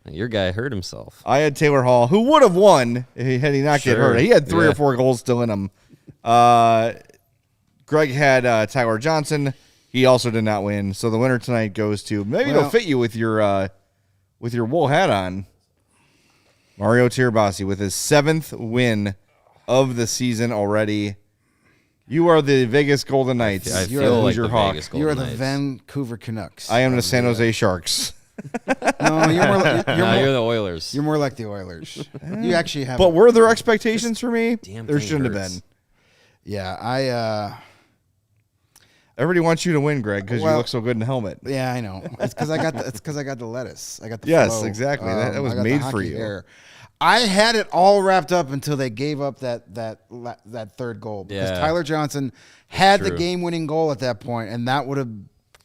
Your guy hurt himself. I had Taylor Hall, who would have won had he not get Sure. hurt. He had 3 Yeah. or 4 goals still in him. Greg had Tyler Johnson. He also did not win. So the winner tonight goes to, maybe it'll fit you with your wool hat on, Mario Tirabassi with his 7th win of the season already. You are the Vegas Golden Knights. I You're feel like your the Hawk. Vegas You Golden are the Knights. Vancouver Canucks. I am the San Jose Sharks. No, you're more like, You're the Oilers. you're more like the Oilers. You actually have. But were there expectations for me? Damn There thing shouldn't have hurts. been. Yeah, Everybody wants you to win, Greg, because you Well- look so good in the helmet. yeah, I know. It's because I got the lettuce. I got the Yes, flow. exactly. That was I got made the for hockey you. hair. I had it all wrapped up until they gave up that third goal because Yeah. Tyler Johnson had the true. game-winning goal at that point, and that would have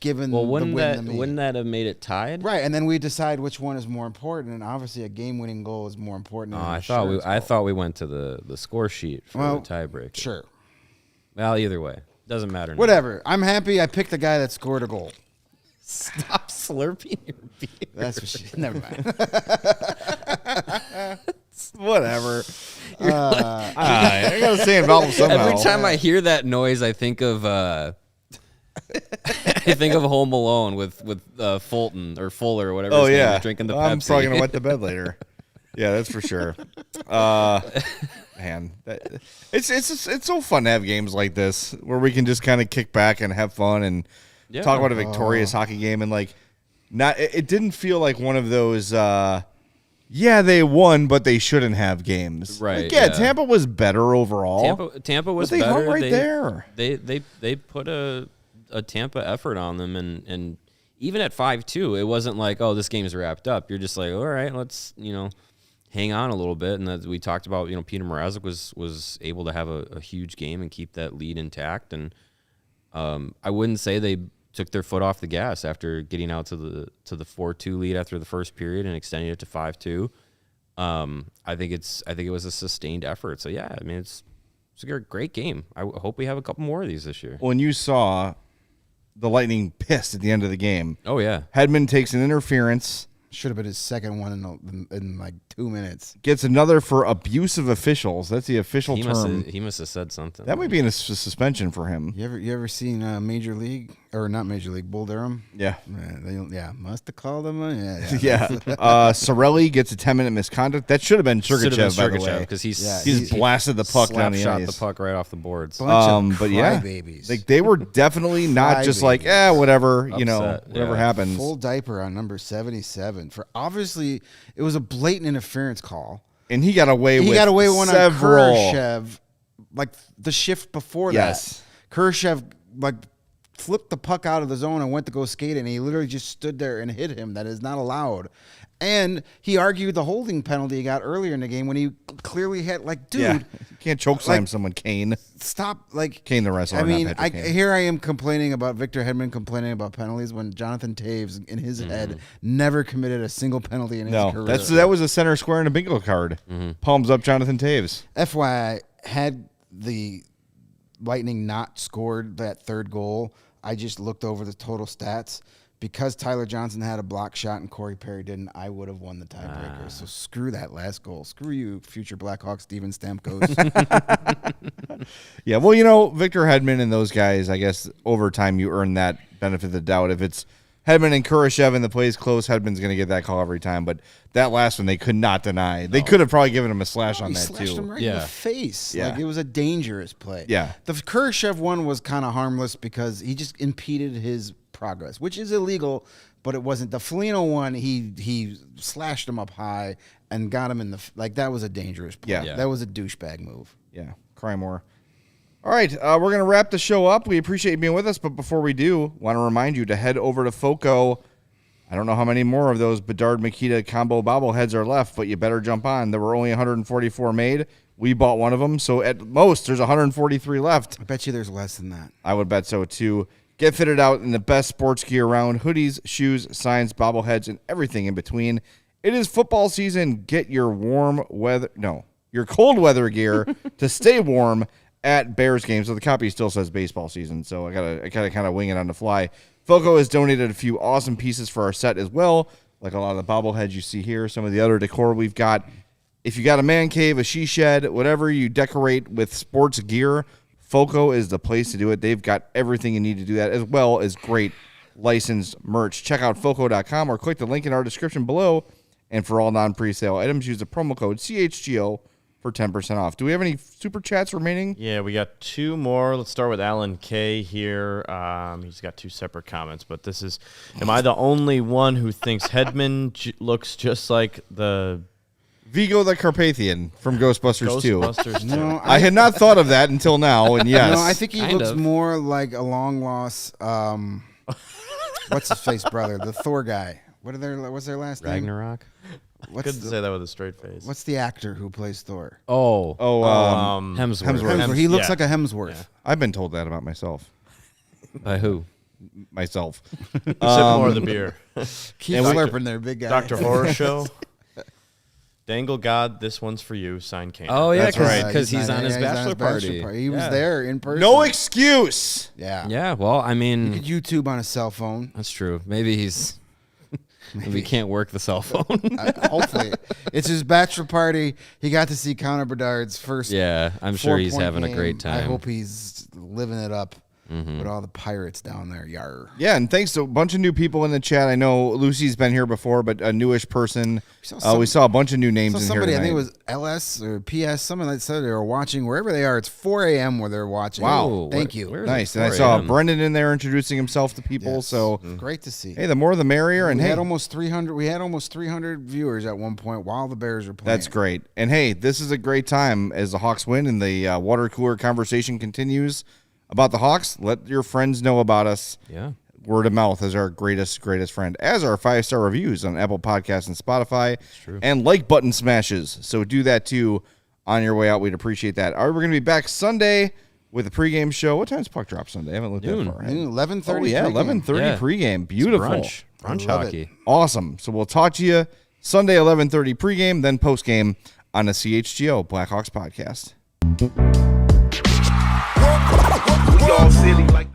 given Well, the wouldn't win that to me. wouldn't that have made it tied? Right, and then we decide which one is more important, and obviously a game-winning goal is more important. Oh, than an I thought insurance I goal. thought we went to the score sheet for Well, the tiebreak. Sure, Well, either way, doesn't matter. now. whatever. I'm happy I picked the guy that scored a goal. Stop slurping your beer. That's what she. Never mind. Whatever. I gotta say involved somehow. Every time I hear that noise, I think of I think of Home Alone with Fulton or Fuller or whatever. Oh his name yeah, is, drinking the I'm Pepsi. probably gonna wet the bed later. Yeah, that's for sure. Man, it's so fun to have games like this where we can just kind of kick back and have fun and Yeah. talk about a victorious hockey game and like not. It didn't feel like one of those. Yeah, they won, but they shouldn't have games. Right, Like, yeah, yeah. Tampa was better overall. Tampa was But they better. hung right there. They put a Tampa effort on them, and even at 5-2, it wasn't like, oh, this game's wrapped up. You're just like, all right, let's hang on a little bit. And as we talked about, Petr Mrazek was able to have a huge game and keep that lead intact. And I wouldn't say they took their foot off the gas after getting out to the 4-2 lead after the first period and extending it to 5-2. I think it was a sustained effort. So yeah, I mean it's a great game. I hope we have a couple more of these this year. When you saw the Lightning pissed at the end of the game, Oh yeah, Hedman takes an interference, Should have been his second one in like 2 minutes. gets another for abuse of officials. That's the official he term. must have said something. That might be in a suspension for him. You ever seen Major League or not Major League Bull Durham? Yeah. Must have called him. Yeah. Sorelli gets a 10-minute misconduct. That should have been Sergachev, by the way. because he's He's blasted the puck down the shot ice. the puck right off the boards. But yeah, babies. like they were definitely not just like, whatever, Upset, whatever yeah. happens. Full diaper on number 77 for obviously it was a blatant interference call. And he got away with He got away one several. on Khrushchev, like the shift before Yes. that. Khrushchev like flipped the puck out of the zone and went to go skate, and he literally just stood there and hit him. That is not allowed. And he argued the holding penalty he got earlier in the game when he clearly had like, Yeah. dude, You can't choke slam like- someone, Kane. stop. Like Kane the wrestler. I mean, not Patrick Kane. here I am complaining about Victor Hedman complaining about penalties when Jonathan Taves in his head never committed a single penalty in his No, career. that was a center square and a bingo card. Palms up, Jonathan Taves. FYI, had the Lightning not scored that third goal, I just looked over the total stats. Because Tyler Johnson had a block shot and Corey Perry didn't, I would have won the tiebreaker. So screw that last goal. Screw you, future Blackhawks, Steven Stamkos. Yeah, well, Victor Hedman and those guys, I guess over time you earn that benefit of the doubt. If it's Hedman and Khrushchev and the play's close, Hedman's going to get that call every time. But that last one, they could not deny. They could have probably given him a slash on He that, slashed him too. right in the Yeah. face. Yeah. Like it was a dangerous play. Yeah. The Khrushchev one was kind of harmless because he just impeded his progress, which is illegal, but it wasn't. The Foligno one, he slashed him up high and got him in the like. That was a dangerous play. Yeah. That was a douchebag move. Yeah, cry more. All right, we're going to wrap the show up. We appreciate you being with us, but before we do, want to remind you to head over to FOCO. I don't know how many more of those Bedard Makita combo bobbleheads are left, but you better jump on. There were only 144 made. We bought one of them, so at most there's 143 left. I bet you there's less than that. I would bet so too. Get fitted out in the best sports gear around: hoodies, shoes, signs, bobbleheads, and everything in between. It is football season. Get your your cold weather gear to stay warm at Bears games. So the copy still says baseball season, so I gotta kind of wing it on the fly. Foco has donated a few awesome pieces for our set as well, like a lot of the bobbleheads you see here, some of the other decor we've got. If you got a man cave, a she shed, whatever you decorate with sports gear, Foco is the place to do it. They've got everything you need to do that, as well as great licensed merch. Check out Foco.com or click the link in our description below. And for all non-presale items, use the promo code CHGO for 10% off. Do we have any super chats remaining? Yeah, we got two more. Let's start with Alan K here. He's got two separate comments, but this is, am I the only one who thinks Hedman looks just like the Vigo the Carpathian from Ghostbusters 2. Ghostbusters 2? No, I had not thought of that until now, and yes. No, I think he Kind looks of. more like a long lost. What's his face brother, the Thor guy? What's their last name? Ragnarok. Couldn't say that with a straight face. What's the actor who plays Thor? Hemsworth. Hemsworth. He looks yeah. like a Hemsworth. I've been told that about myself. By who? Myself. Sip more of the beer. Keep And we- slurping there, big guy. Dr. Horror Show. Dangle God, this one's for you. Signed Kane. Oh, yeah, That's right. because he's on his bachelor party. He was there in person. No excuse. Yeah. Yeah, well, I You mean, could YouTube on a cell phone. that's true. Maybe he's. Maybe he can't work the cell phone. Hopefully, it's his bachelor party. He got to see Conor Bedard's first. Yeah, I'm sure he's 4-point having a game. great time. I hope he's living it up with all the pirates down there. Yar. Yeah, and thanks to a bunch of new people in the chat. I know Lucy's been here before, but a newish person. We saw a bunch of new names So in somebody, here I tonight. think it was LS or PS, someone that said they were watching wherever they are. It's 4 a.m. where they're watching. Wow. Thank you. Where is Nice. it? And I 4 saw a.m.? Brendan in there introducing himself to people. Yes. So, Great to see. hey, the more the merrier. And we hey, had almost 300. We had almost 300 viewers at one point while the Bears were playing. that's great. And hey, this is a great time as the Hawks win and the water cooler conversation continues about the Hawks. Let your friends know about us. Yeah. Word of mouth is our greatest friend, as our 5-star reviews on Apple Podcasts and Spotify, and like button smashes. So do that too on your way out. We'd appreciate that. All right, we're going to be back Sunday with a pregame show. What time's puck drop Sunday? I haven't looked Noon. that far. 11:30. Oh yeah, 11:30 Yeah. pregame. Beautiful, Brunch love hockey. awesome. So we'll talk to you Sunday 11:30 pregame, then postgame on the CHGO Blackhawks podcast. We all silly like